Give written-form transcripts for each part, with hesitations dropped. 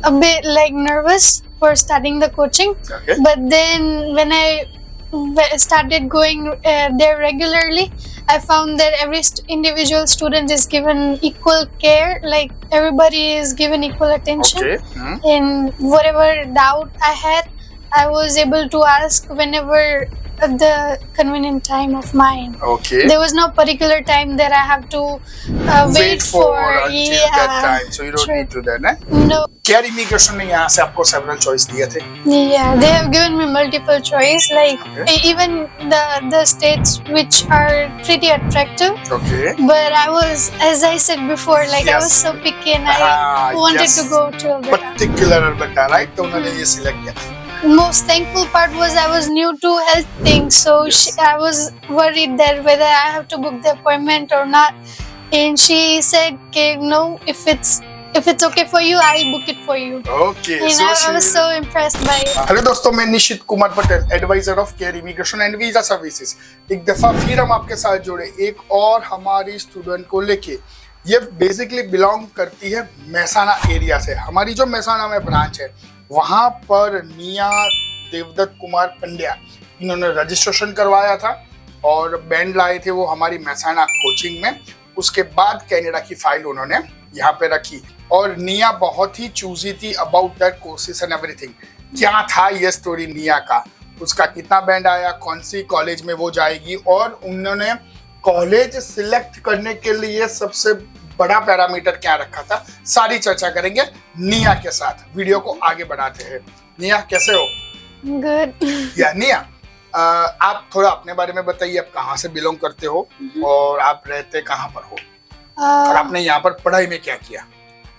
a bit like nervous for starting the coaching, Okay. but then when I started going there regularly, I found that every individual student is given equal care, like everybody is given equal attention. Okay. In whatever doubt I had, I was able to ask whenever at the convenient time of mine. Okay. There was no particular time that I have to wait for. until that time, so you don't true. need to that, né? No. Care Immigration ने यहाँ से आपको several choice दिए थे. Yeah, they have given me multiple choice, like Okay. even the states which are pretty attractive. Okay. But I was, as I said before, like I Yes. was so picky and I wanted yes. to go to Alberta. Particular Alberta, right? तो उन्होंने ये select किया. Most thankful part was I was new to health things, so Yes. I was worried that whether I have to book the appointment or not. And she said, "Okay, no, if it's okay for you, I'll book it for you." Okay. And I was so impressed by it. Hello दोस्तों, मैं Nishit Kumar Patel, advisor of Care Immigration and visa services. एक दफा फिर हम आपके साथ जुड़े एक और हमारी स्टूडेंट को लेके. ये बेसिकली बिलोंग करती है महसाना एरिया से. हमारी जो महसाना में ब्रांच है वहाँ पर निया देवदत्त कुमार पंड्या इन्होंने रजिस्ट्रेशन करवाया था और बैंड लाए थे वो हमारी महसाना कोचिंग में. उसके बाद कनाडा की फाइल उन्होंने यहाँ पे रखी और निया बहुत ही चूजी थी about that courses and everything. क्या था ये स्टोरी निया का, उसका कितना बैंड आया, कौन सी कॉलेज में वो जाएगी और उन्होंने कॉलेज सिलेक्ट करने के लिए सबसे बड़ा पैरामीटर क्या रखा था, सारी चर्चा करेंगे निया के साथ. वीडियो को आगे बढ़ाते हैं. निया कैसे हो? Good. या निया, आप थोड़ा अपने बारे में बताइए. आप कहाँ से बिलोंग करते हो और आप रहते कहाँ पर हो और आपने यहाँ पर पढ़ाई में क्या किया?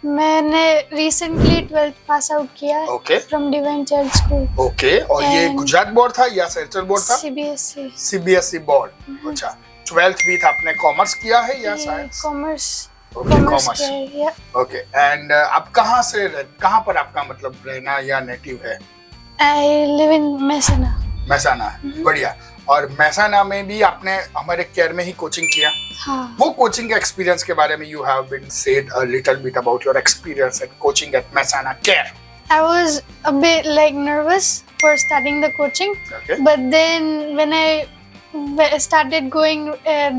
मैंने रिसेंटली 12th पास आउट किया है okay. From divine child school. Okay. और ये And- गुजरात बोर्ड था या सेंट्रल बोर्ड था? CBSE. CBSE board. अच्छा. 12th विथ आपने कॉमर्स किया है या साइंस? कॉमर्स. Okay, commerce. किया है. ओके. एंड आप कहाँ से कहाँ पर आपका मतलब रहना या नेटिव है? I live in Mehsana. Mehsana. बढ़िया. और महसाना में भी आपने हमारे केयर में ही कोचिंग किया. हाँ. वो कोचिंग के एक्सपीरियंस के बारे में you have been said a little bit about your experience at coaching at Mehsana Care. I was a bit like nervous for starting the coaching, Okay. but then when I started going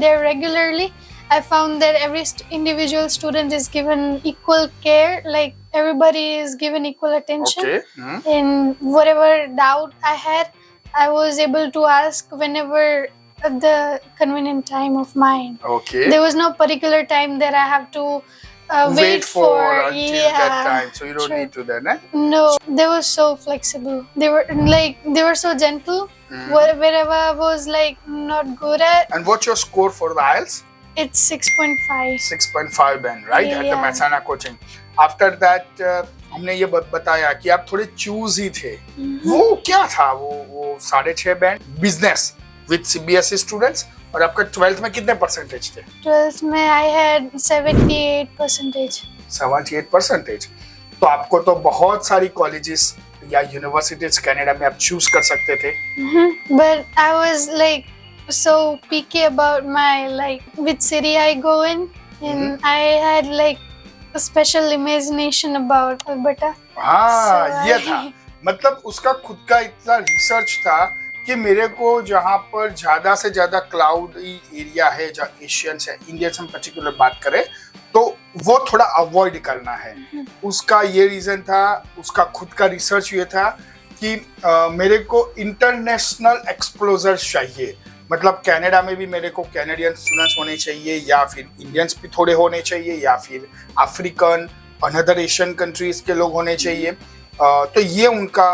there regularly, I found that every individual student is given equal care, like everybody is given equal attention. Okay. In whatever doubt I had, I was able to ask whenever at the convenient time of mine. Okay. There was no particular time that I have to wait for. until that time, so you don't true. need to then, eh? No, they were so flexible. They were so gentle. Wherever I was like not good at, And what's your score for the IELTS? it's 6.5. 6.5 band, right? At the Yeah. Mahsana coaching. After that, हमने ये बताया कि आप थोड़े choose ही थे. वो क्या था वो 6.5 band business with CBSE students. और आपका 12th में कितने परसेंटेज थे? 12th में I had 78%. 78%. तो आपको तो बहुत सारी कॉलेजेस या यूनिवर्सिटीज कनाडा में आप चूज कर सकते थे. But I was like so picky about my which city I go in, and I had like a special imagination about Alberta. हाँ, So ये I- था. मतलब उसका खुद का इतना रिसर्च था कि मेरे को जहाँ पर ज्यादा से ज्यादा क्लाउडी एरिया है, जहाँ एशियंस है, इंडियंस हम पर्टिकुलर बात करें तो वो थोड़ा अवॉइड करना है. उसका ये रीजन था, उसका खुद का रिसर्च ये था कि मेरे को इंटरनेशनल एक्सप्लोजर चाहिए. मतलब कनाडा में भी मेरे को कैनेडियन स्टूडेंट्स होने चाहिए या फिर इंडियंस भी थोड़े होने चाहिए या फिर अफ्रीकन अनदर एशियन कंट्रीज के लोग होने चाहिए. तो ये उनका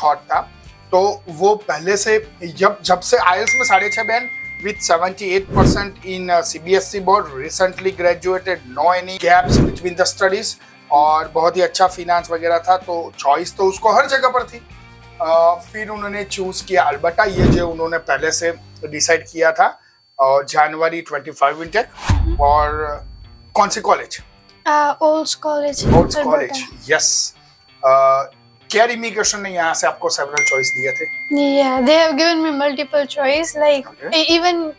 थॉट था. तो वो पहले से जब से आईएलटीएस में 6.5 band with 78% in CBSE board, recently graduated, no any gaps between the studies और बहुत ही अच्छा फिनांस वगैरह था. तो चॉइस तो उसको हर जगह पर थी. फिर उन्होंने चूज किया अल्बर्टा, ये जो उन्होंने पहले से डिसाइड किया था. जनवरी 25 इनटेक. और कौन सी college? Olds College. Olds Alberta. College. Yes. Care Immigration ने यहाँ से आपको सेवरल चॉइस दिए थे? Yeah, they have given me multiple choice, like Okay. even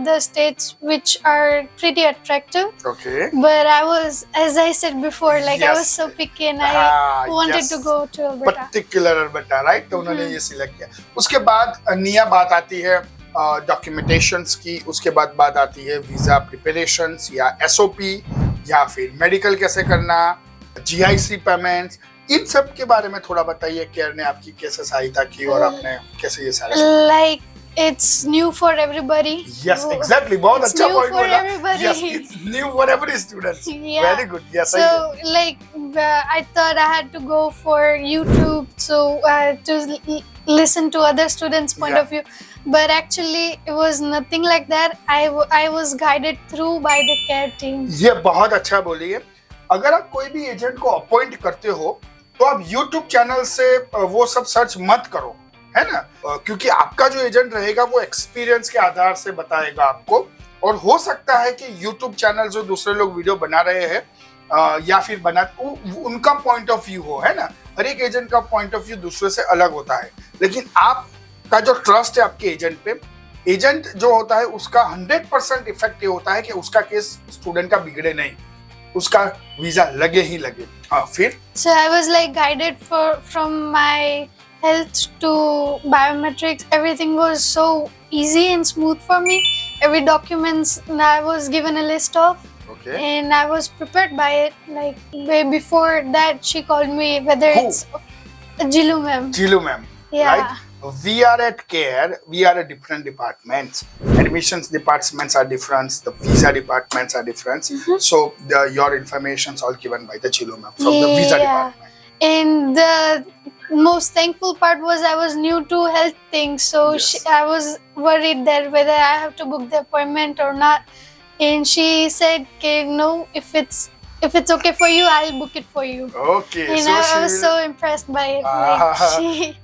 the states which are pretty attractive. Okay. But I was, as I said before, like I was Yes. so picky and I हाँ, wanted yes. to go to Alberta. Particular Alberta, right? तो उन्होंने ये select किया। उसके बाद निया बात आती है डॉक्यूमेंटेशंस की, उसके बाद बात आती है वीजा प्रिपरेशंस या एसओपी या फिर मेडिकल कैसे करना, जीआईसी पेमेंट्स, इन सब के बारे में थोड़ा बताइए। केयर ने आपकी कैसे सहायता की और आपने कैसे ये सारे Like it's new for everybody. Yes exactly, बहुत It's अच्छा new पॉइंट for बोला। everybody. Yes it's new for every student. Yeah. Very good. Yes So like I thought I had to go for YouTube so to listen to other students' point Yeah. of view, but actually it was nothing like that. I was guided through by the care team. ये बहुत अच्छा बोली है। अगर आप कोई भी agent को अपॉइंट करते हो तो आप YouTube चैनल से वो सब सर्च मत करो, है ना? क्योंकि आपका जो एजेंट रहेगा वो एक्सपीरियंस के आधार से बताएगा आपको, और हो सकता है कि YouTube चैनल जो दूसरे लोग वीडियो बना रहे हैं या फिर उनका पॉइंट ऑफ व्यू हो, है ना? हर एक एजेंट का पॉइंट ऑफ व्यू दूसरे से अलग होता है, लेकिन आपका जो ट्रस्ट है आपके एजेंट पे, एजेंट जो होता है उसका 100% इफेक्ट ये होता है कि उसका केस स्टूडेंट का बिगड़े नहीं, उसका वीजा लगे ही लगे। हाँ, फिर So I was like guided from my health to biometrics. Everything was so easy and smooth for me. Every documents I was given a list of, okay. and I was prepared by it. Like way before that, she called me whether Who? it's Jilu ma'am. Jilu ma'am, Yeah. right? We are at CARE, we are at different departments. Admissions departments are different, the visa departments are different. So your information is all given by the Jilu ma'am from the visa Yeah. department. And the most thankful part was I was new to health things, so Yes. I was worried that whether I have to book the appointment or not. And she said, "Okay, no, if it's okay for you, I'll book it for you." Okay, And so I was she so impressed by it. Like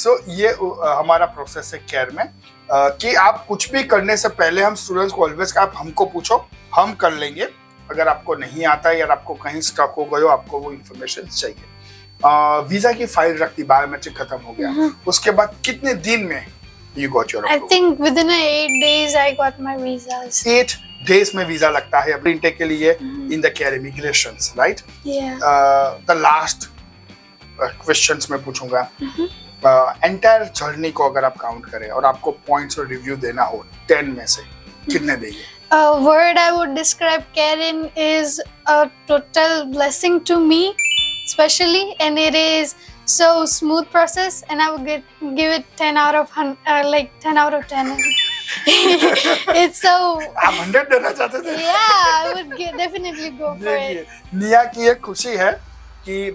सो ये हमारा process है care में कि आप कुछ भी करने से पहले हम स्टूडेंट्स को ऑलवेज आप हमको पूछो, हम कर लेंगे। अगर आपको नहीं आता है या आपको कहीं स्टक हो गए हो, आपको वो इन्फॉर्मेशन चाहिए। वीजा की फाइल रखती, बायोमेट्रिक खत्म हो गया, उसके बाद कितने दिन में you got your I think within 8 days I got my visas. 8 days में वीजा लगता है अपने इंटेक के लिए in the Care Immigrations, right? Yeah. The last questions में पूछूंगा, एंटायर जर्नी को अगर आप काउंट करें और आपको पॉइंट्स और रिव्यू देना हो 10 में से कितने देंगे? A word I would describe Karen is a total blessing to me, especially, and it is so smooth process, and I would give it 10 out of 10. It's so आप 100 देना चाहते थे? yeah, I would definitely go for it. निया की एक खुशी है कि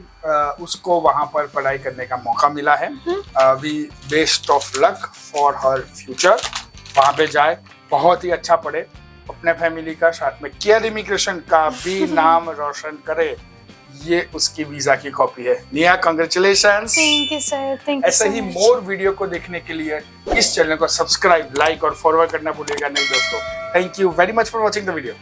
उसको वहां पर पढ़ाई करने का मौका मिला है। We best of luck for her future. वहां पे जाए, बहुत ही अच्छा पढ़े, अपने फैमिली का साथ में केयर इमिग्रेशन का भी नाम रोशन करे, ये उसकी वीजा की कॉपी है। निया, congratulations. Thank you, sir. Thank you ऐसे so ही much. मोर वीडियो को देखने के लिए इस चैनल को सब्सक्राइब, लाइक और फॉरवर्ड करना भूलिएगा नहीं दोस्तों। Thank you very much for watching the video.